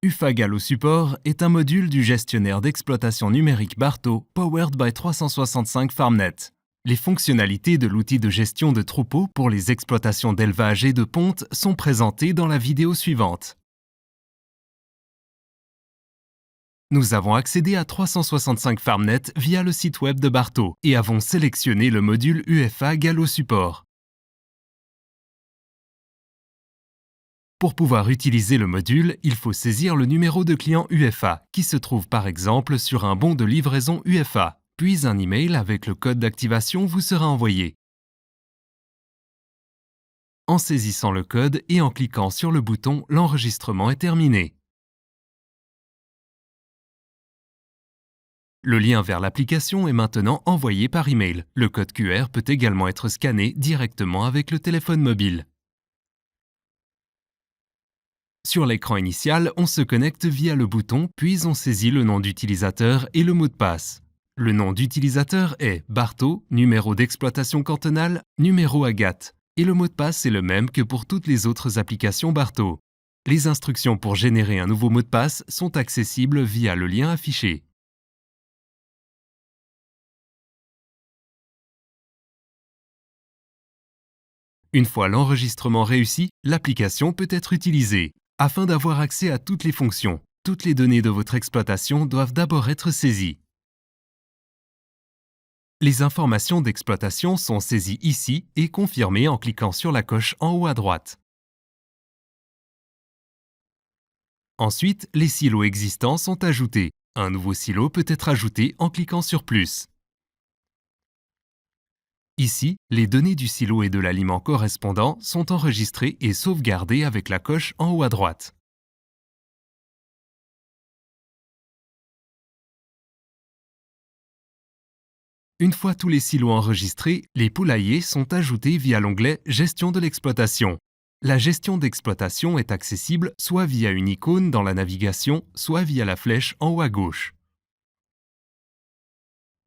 UFA Support est un module du gestionnaire d'exploitation numérique Bartow powered by 365 FarmNet. Les fonctionnalités de l'outil de gestion de troupeaux pour les exploitations d'élevage et de ponte sont présentées dans la vidéo suivante. Nous avons accédé à 365 FarmNet via le site web de Bartow et avons sélectionné le module UFA Support. Pour pouvoir utiliser le module, il faut saisir le numéro de client UFA, qui se trouve par exemple sur un bon de livraison UFA, puis un email avec le code d'activation vous sera envoyé. En saisissant le code et en cliquant sur le bouton, l'enregistrement est terminé. Le lien vers l'application est maintenant envoyé par email. Le code QR peut également être scanné directement avec le téléphone mobile. Sur l'écran initial, on se connecte via le bouton, puis on saisit le nom d'utilisateur et le mot de passe. Le nom d'utilisateur est Bartow, numéro d'exploitation cantonale, numéro Agathe, et le mot de passe est le même que pour toutes les autres applications Bartow. Les instructions pour générer un nouveau mot de passe sont accessibles via le lien affiché. Une fois l'enregistrement réussi, l'application peut être utilisée. Afin d'avoir accès à toutes les fonctions, toutes les données de votre exploitation doivent d'abord être saisies. Les informations d'exploitation sont saisies ici et confirmées en cliquant sur la coche en haut à droite. Ensuite, les silos existants sont ajoutés. Un nouveau silo peut être ajouté en cliquant sur plus. Ici, les données du silo et de l'aliment correspondant sont enregistrées et sauvegardées avec la coche en haut à droite. Une fois tous les silos enregistrés, les poulaillers sont ajoutés via l'onglet Gestion de l'exploitation. La gestion d'exploitation est accessible soit via une icône dans la navigation, soit via la flèche en haut à gauche.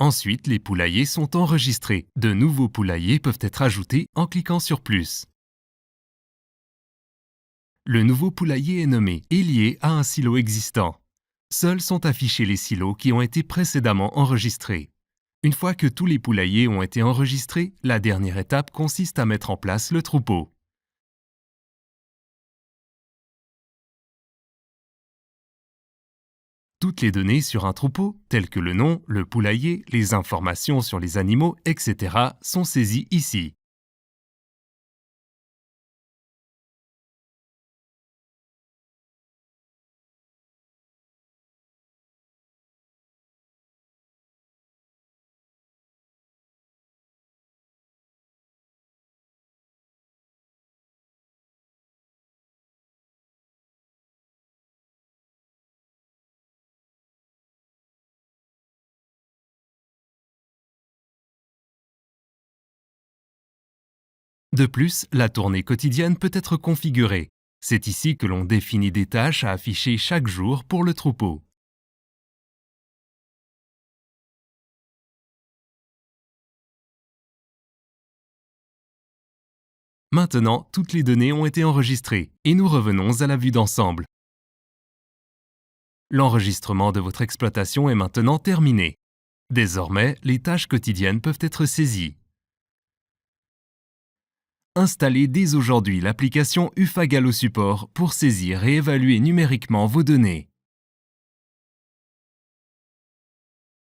Ensuite, les poulaillers sont enregistrés. De nouveaux poulaillers peuvent être ajoutés en cliquant sur plus. Le nouveau poulailler est nommé et lié à un silo existant. Seuls sont affichés les silos qui ont été précédemment enregistrés. Une fois que tous les poulaillers ont été enregistrés, la dernière étape consiste à mettre en place le troupeau. Toutes les données sur un troupeau, telles que le nom, le poulailler, les informations sur les animaux, etc., sont saisies ici. De plus, la tournée quotidienne peut être configurée. C'est ici que l'on définit des tâches à afficher chaque jour pour le troupeau. Maintenant, toutes les données ont été enregistrées et nous revenons à la vue d'ensemble. L'enregistrement de votre exploitation est maintenant terminé. Désormais, les tâches quotidiennes peuvent être saisies. Installez dès aujourd'hui l'application UFA Support pour saisir et évaluer numériquement vos données.